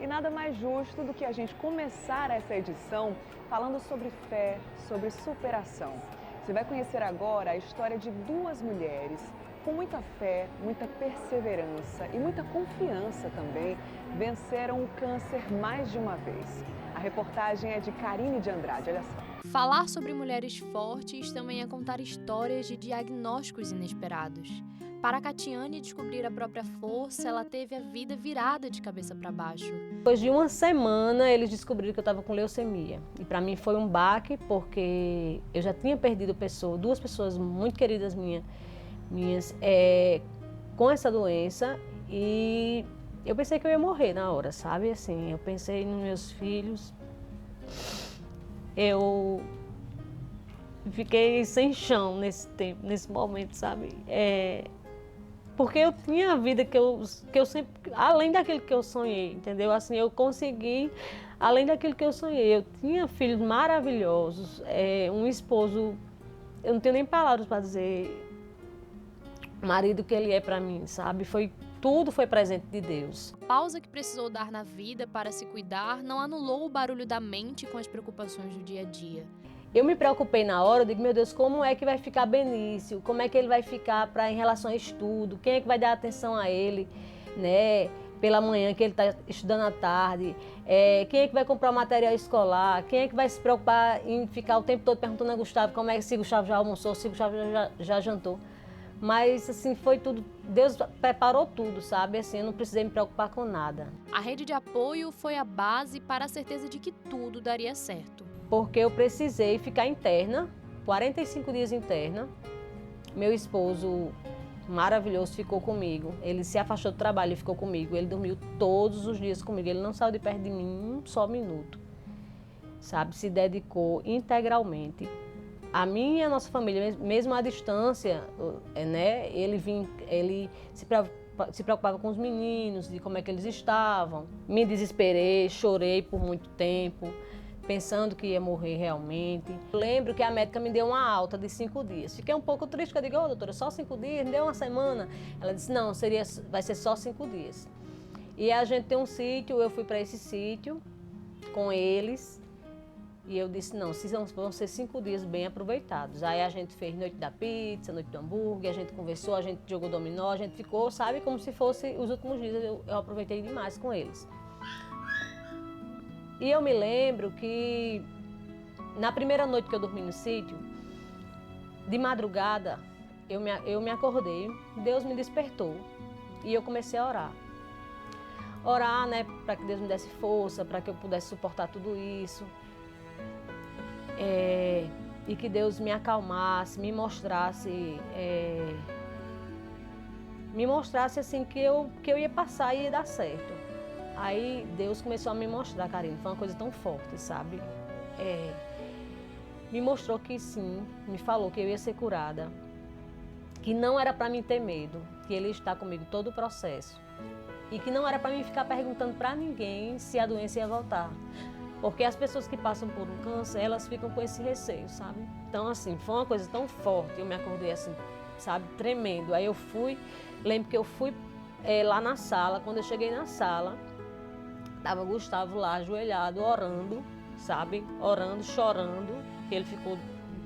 E nada mais justo do que a gente começar essa edição falando sobre fé, sobre superação. Você vai conhecer agora a história de duas mulheres com muita fé, muita perseverança e muita confiança também, venceram o câncer mais de uma vez. A reportagem é de Karine de Andrade, olha só. Falar sobre mulheres fortes também é contar histórias de diagnósticos inesperados. Para a Catiane descobrir a própria força, ela teve a vida virada de cabeça para baixo. Depois de uma semana, eles descobriram que eu estava com leucemia. E para mim foi um baque, porque eu já tinha perdido duas pessoas muito queridas minhas com essa doença. E eu pensei que eu ia morrer na hora, sabe? Assim, eu pensei nos meus filhos. Eu fiquei sem chão nesse tempo, nesse momento, sabe? Porque eu tinha a vida que eu sempre, além daquilo que eu sonhei, entendeu? Assim, eu consegui, além daquilo que eu sonhei. Eu tinha filhos maravilhosos, um esposo, eu não tenho nem palavras para dizer o marido que ele é para mim, sabe? Tudo foi presente de Deus. A pausa que precisou dar na vida para se cuidar não anulou o barulho da mente com as preocupações do dia a dia. Eu me preocupei na hora, eu digo, meu Deus, como é que vai ficar Benício? Como é que ele vai ficar em relação a estudo? Quem é que vai dar atenção a ele, né? Pela manhã, que ele está estudando à tarde? Quem é que vai comprar o material escolar? Quem é que vai se preocupar em ficar o tempo todo perguntando a Gustavo se Gustavo já almoçou, se Gustavo já jantou? Mas, assim, foi tudo, Deus preparou tudo, sabe? Assim, eu não precisei me preocupar com nada. A rede de apoio foi a base para a certeza de que tudo daria certo. Porque eu precisei ficar interna, 45 dias interna. Meu esposo maravilhoso ficou comigo. Ele se afastou do trabalho e ficou comigo. Ele dormiu todos os dias comigo. Ele não saiu de perto de mim um só minuto. Sabe, se dedicou integralmente. A mim e a nossa família, mesmo à distância, né? Ele se preocupava com os meninos, de como é que eles estavam. Me desesperei, chorei por muito tempo, pensando que ia morrer realmente. Eu lembro que a médica me deu uma alta de 5 dias. Fiquei um pouco triste, porque eu digo, doutora, só 5 dias? Me deu uma semana. Ela disse, não, vai ser só 5 dias. E a gente tem um sítio, eu fui para esse sítio com eles. E eu disse, não, vão ser 5 dias bem aproveitados. Aí a gente fez noite da pizza, noite do hambúrguer, a gente conversou, a gente jogou dominó, a gente ficou, sabe, como se fosse os últimos dias. Eu aproveitei demais com eles. E eu me lembro que na primeira noite que eu dormi no sítio, de madrugada, eu me acordei, Deus me despertou e eu comecei a orar. Orar, né, para que Deus me desse força, para que eu pudesse suportar tudo isso. E que Deus me acalmasse, me mostrasse assim que eu ia passar e ia dar certo. Aí Deus começou a me mostrar, Karine, foi uma coisa tão forte, sabe? Me mostrou que sim, me falou que eu ia ser curada, que não era para mim ter medo, que Ele está comigo todo o processo e que não era para mim ficar perguntando para ninguém se a doença ia voltar. Porque as pessoas que passam por um câncer, elas ficam com esse receio, sabe? Então, assim, foi uma coisa tão forte, eu me acordei assim, sabe, tremendo. Aí lembro que eu fui lá na sala, quando eu cheguei na sala, tava Gustavo lá, ajoelhado, orando, sabe? Orando, chorando, que ele ficou...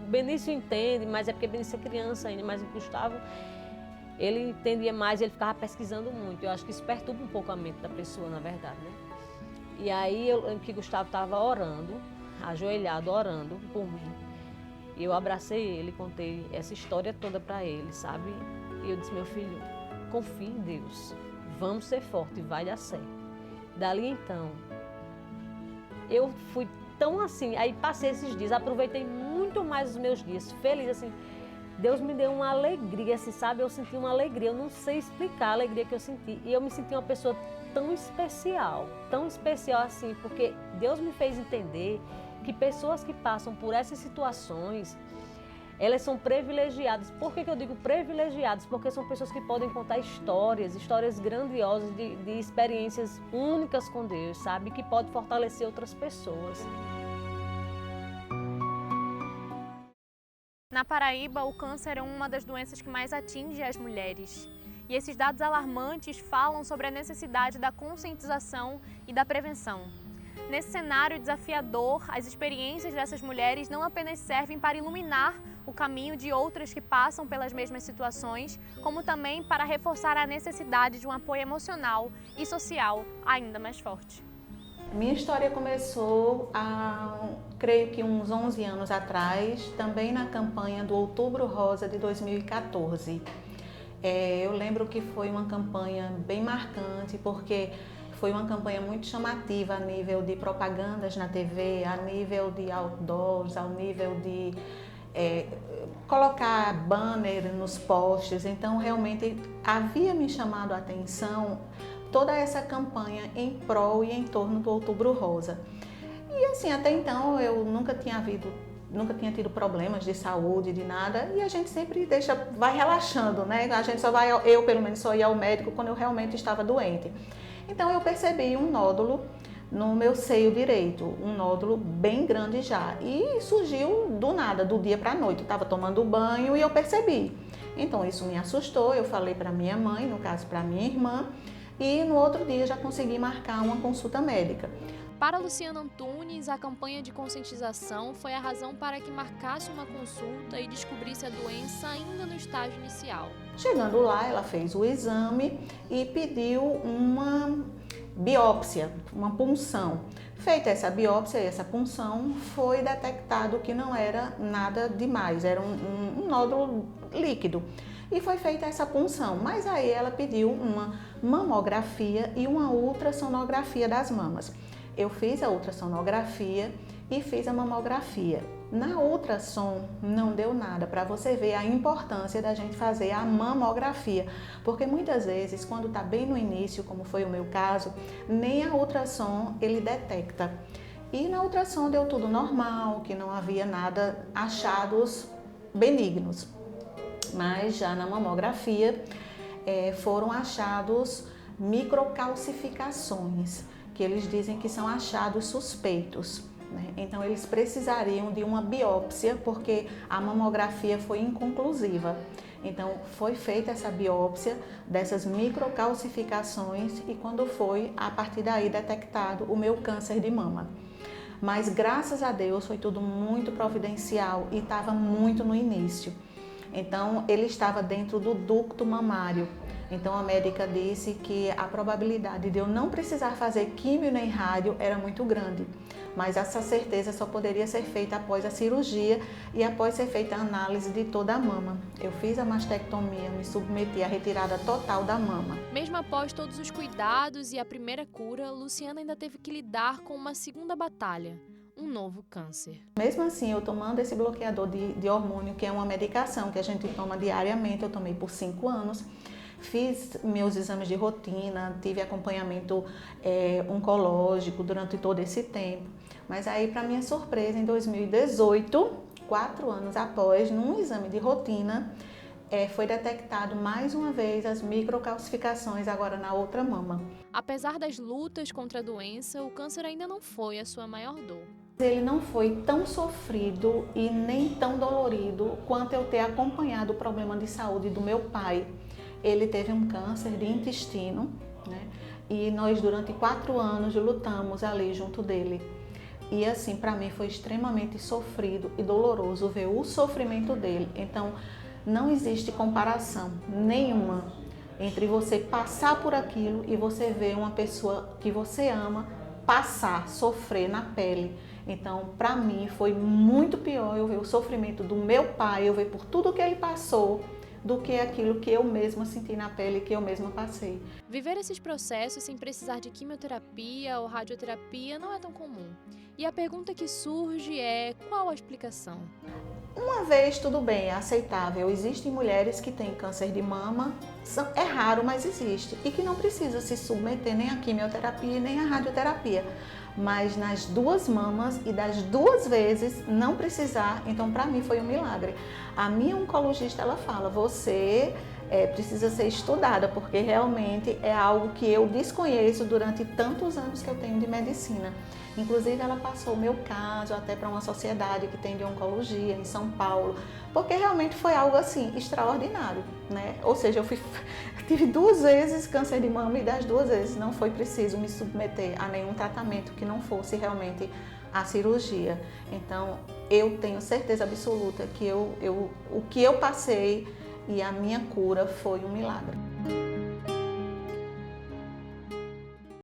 Benício entende, mas é porque Benício é criança ainda, mas o Gustavo, ele entendia mais, ele ficava pesquisando muito. Eu acho que isso perturba um pouco a mente da pessoa, na verdade, né? E aí eu lembro que Gustavo estava orando, ajoelhado, orando por mim. E eu abracei ele, contei essa história toda para ele, sabe? E eu disse, meu filho, confie em Deus, vamos ser fortes, vai dar certo. Dali então, eu fui tão assim, aí passei esses dias, aproveitei muito mais os meus dias, feliz assim. Deus me deu uma alegria, assim, sabe? Eu senti uma alegria, eu não sei explicar a alegria que eu senti. E eu me senti uma pessoa tão especial assim, porque Deus me fez entender que pessoas que passam por essas situações, elas são privilegiadas. Por que eu digo privilegiadas? Porque são pessoas que podem contar histórias grandiosas de experiências únicas com Deus, sabe? Que pode fortalecer outras pessoas. Na Paraíba, o câncer é uma das doenças que mais atinge as mulheres. E esses dados alarmantes falam sobre a necessidade da conscientização e da prevenção. Nesse cenário desafiador, as experiências dessas mulheres não apenas servem para iluminar o caminho de outras que passam pelas mesmas situações, como também para reforçar a necessidade de um apoio emocional e social ainda mais forte. Minha história começou creio que uns 11 anos atrás, também na campanha do Outubro Rosa de 2014. Eu lembro que foi uma campanha bem marcante, porque foi uma campanha muito chamativa a nível de propagandas na TV, a nível de outdoors, ao nível de colocar banner nos postes. Então, realmente, havia me chamado a atenção toda essa campanha em prol e em torno do Outubro Rosa. E assim, até então, eu nunca tinha tido problemas de saúde, de nada, e a gente sempre vai relaxando, né? A gente eu pelo menos só ia ao médico quando eu realmente estava doente. Então eu percebi um nódulo no meu seio direito, um nódulo bem grande já, e surgiu do nada, do dia para a noite. Eu estava tomando banho e eu percebi. Então isso me assustou, eu falei para minha mãe, no caso para minha irmã, e no outro dia já consegui marcar uma consulta médica. Para Luciana Antunes, a campanha de conscientização foi a razão para que marcasse uma consulta e descobrisse a doença ainda no estágio inicial. Chegando lá, ela fez o exame e pediu uma biópsia, uma punção. Feita essa biópsia e essa punção, foi detectado que não era nada demais, era um nódulo líquido. E foi feita essa punção, mas aí ela pediu uma mamografia e uma ultrassonografia das mamas. Eu fiz a ultrassonografia e fiz a mamografia. Na ultrassom não deu nada, para você ver a importância da gente fazer a mamografia, porque muitas vezes, quando está bem no início, como foi o meu caso, nem a ultrassom ele detecta. E na ultrassom deu tudo normal, que não havia nada, achados benignos. Mas já na mamografia foram achados microcalcificações, que eles dizem que são achados suspeitos, né? Então eles precisariam de uma biópsia, porque a mamografia foi inconclusiva. Então foi feita essa biópsia dessas microcalcificações e quando foi, a partir daí, detectado o meu câncer de mama. Mas graças a Deus foi tudo muito providencial e estava muito no início. Então ele estava dentro do ducto mamário. Então a médica disse que a probabilidade de eu não precisar fazer químio nem rádio era muito grande, mas essa certeza só poderia ser feita após a cirurgia e após ser feita a análise de toda a mama. Eu fiz a mastectomia, me submeti à retirada total da mama. Mesmo após todos os cuidados e a primeira cura, Luciana ainda teve que lidar com uma segunda batalha. Um novo câncer. Mesmo assim, eu tomando esse bloqueador de hormônio, que é uma medicação que a gente toma diariamente, eu tomei por 5 anos, fiz meus exames de rotina, tive acompanhamento oncológico durante todo esse tempo. Mas aí, para minha surpresa, em 2018, 4 anos após, num exame de rotina, foi detectado mais uma vez as microcalcificações agora na outra mama. Apesar das lutas contra a doença, o câncer ainda não foi a sua maior dor. Ele não foi tão sofrido e nem tão dolorido quanto eu ter acompanhado o problema de saúde do meu pai. Ele teve um câncer de intestino, né? E nós durante 4 anos lutamos ali junto dele. E assim, para mim foi extremamente sofrido e doloroso ver o sofrimento dele. Então, não existe comparação nenhuma entre você passar por aquilo e você ver uma pessoa que você ama passar, sofrer na pele. Então, para mim, foi muito pior eu ver o sofrimento do meu pai, eu ver por tudo que ele passou, do que aquilo que eu mesma senti na pele, que eu mesma passei. Viver esses processos sem precisar de quimioterapia ou radioterapia não é tão comum. E a pergunta que surge é: qual a explicação? Uma vez tudo bem, é aceitável. Existem mulheres que têm câncer de mama, é raro, mas existe, e que não precisa se submeter nem à quimioterapia nem à radioterapia. Mas nas 2 mamas e das 2 vezes não precisar, então para mim foi um milagre. A minha oncologista, ela fala, você precisa ser estudada, porque realmente é algo que eu desconheço durante tantos anos que eu tenho de medicina. Inclusive, ela passou o meu caso até para uma sociedade que tem de oncologia em São Paulo, porque realmente foi algo assim extraordinário, né? Ou seja, tive 2 vezes câncer de mama e das 2 vezes não foi preciso me submeter a nenhum tratamento que não fosse realmente a cirurgia. Então, eu tenho certeza absoluta que o que eu passei e a minha cura foi um milagre.